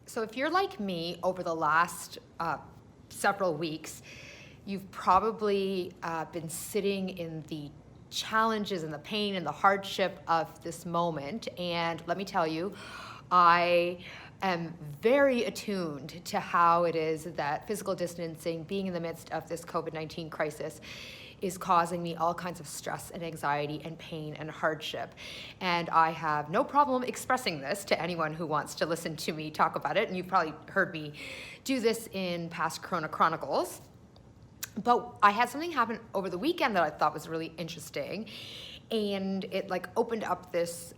So if you're like me, over the last several weeks, you've probably been sitting in the challenges and the pain and the hardship of this moment. And let me tell you, I am very attuned to how it is that physical distancing, being in the midst of this COVID-19 crisis, is causing me all kinds of stress and anxiety and pain and hardship. And I have no problem expressing this to anyone who wants to listen to me talk about it. And you've probably heard me do this in past Corona Chronicles. But I had something happen over the weekend that I thought was really interesting. And it opened up this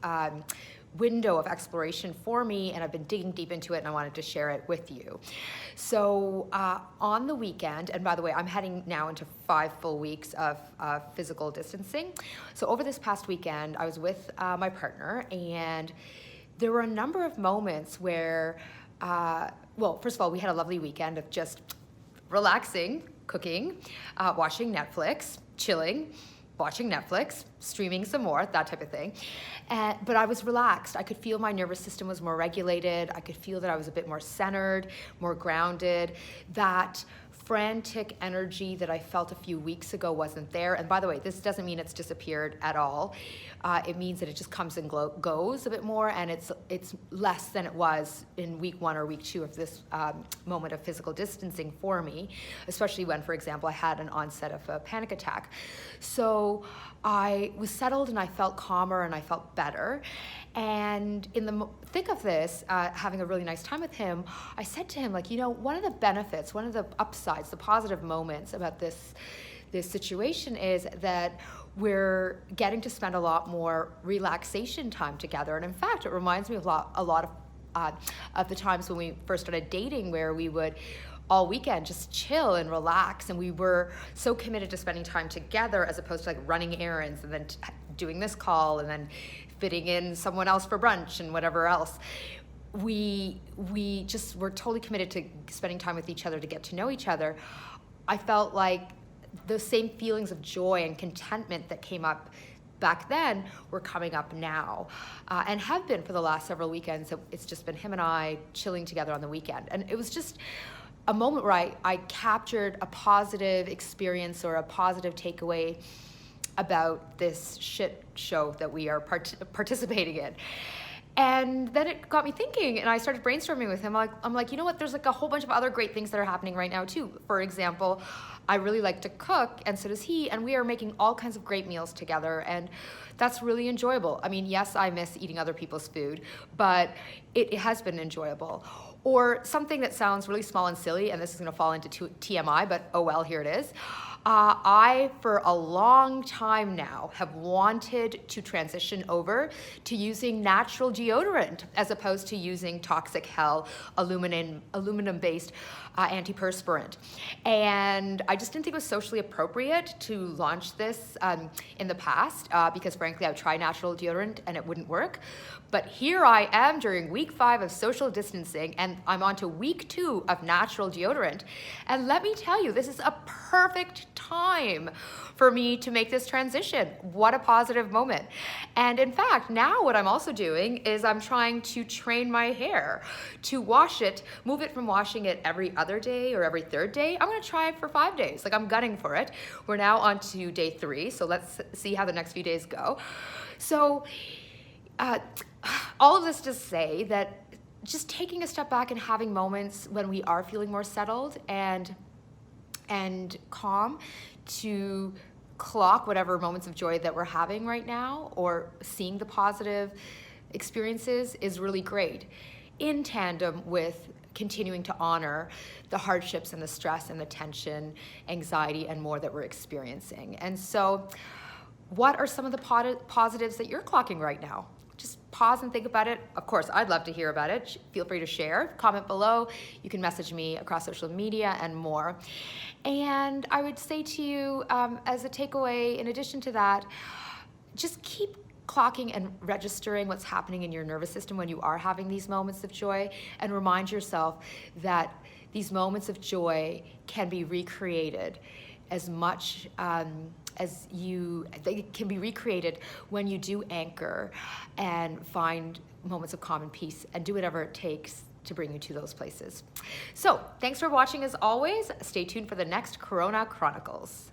window of exploration for me, and I've been digging deep into it, and I wanted to share it with you. So on the weekend, and by the way, I'm heading now into 5 full weeks of physical distancing. So over this past weekend, I was with my partner, and there were a number of moments where, well, first of all, we had a lovely weekend of just relaxing, cooking, watching Netflix, chilling, watching Netflix, streaming some more, that type of thing. But I was relaxed. I could feel my nervous system was more regulated. I could feel that I was a bit more centered, more grounded. That frantic energy that I felt a few weeks ago wasn't there. And by the way, this doesn't mean it's disappeared at all. It means that it just comes and goes a bit more, and it's less than it was in week 1 or week 2 of this moment of physical distancing for me, especially when, for example, I had an onset of a panic attack. So I was settled and I felt calmer and I felt better. And in the thick of this, having a really nice time with him, I said to him, one of the benefits, one of the upsides, the positive moments about this situation is that we're getting to spend a lot more relaxation time together. And in fact, it reminds me of a lot of the times when we first started dating, where we would all weekend just chill and relax, and we were so committed to spending time together as opposed to running errands and then doing this call and then fitting in someone else for brunch and whatever else. We just were totally committed to spending time with each other to get to know each other. I felt like those same feelings of joy and contentment that came up back then were coming up now, and have been for the last several weekends. So it's just been him and I chilling together on the weekend. And it was just a moment where I captured a positive experience or a positive takeaway about this shit show that we are participating in. And then it got me thinking, and I started brainstorming with him. I'm like, you know what? There's a whole bunch of other great things that are happening right now too. For example, I really like to cook, and so does he, and we are making all kinds of great meals together, and that's really enjoyable. I mean, yes, I miss eating other people's food, but it has been enjoyable. Or something that sounds really small and silly, and this is gonna fall into TMI, but oh well, here it is. I, for a long time now, have wanted to transition over to using natural deodorant as opposed to using toxic hell aluminum-based antiperspirant. And I just didn't think it was socially appropriate to launch this in the past because frankly, I've tried natural deodorant and it wouldn't work. But here I am during week 5 of social distancing, and I'm on to week 2 of natural deodorant. And let me tell you, this is a perfect time for me to make this transition. What a positive moment. And in fact, now what I'm also doing is I'm trying to train my hair to wash it, move it from washing it every other day or every 3rd day. I'm gonna try it for 5 days. I'm gunning for it. We're now on to day 3, so let's see how the next few days go. So, all of this to say that just taking a step back and having moments when we are feeling more settled and calm to clock whatever moments of joy that we're having right now, or seeing the positive experiences, is really great, in tandem with continuing to honor the hardships and the stress and the tension, anxiety, and more that we're experiencing. And so what are some of the positives that you're clocking right now? Just pause and think about it. Of course, I'd love to hear about it. Feel free to share, comment below. You can message me across social media and more. And I would say to you, as a takeaway, in addition to that, just keep clocking and registering what's happening in your nervous system when you are having these moments of joy, and remind yourself that these moments of joy can be recreated as much they can be recreated when you do anchor and find moments of calm and peace and do whatever it takes to bring you to those places. So thanks for watching as always. Stay tuned for the next Corona Chronicles.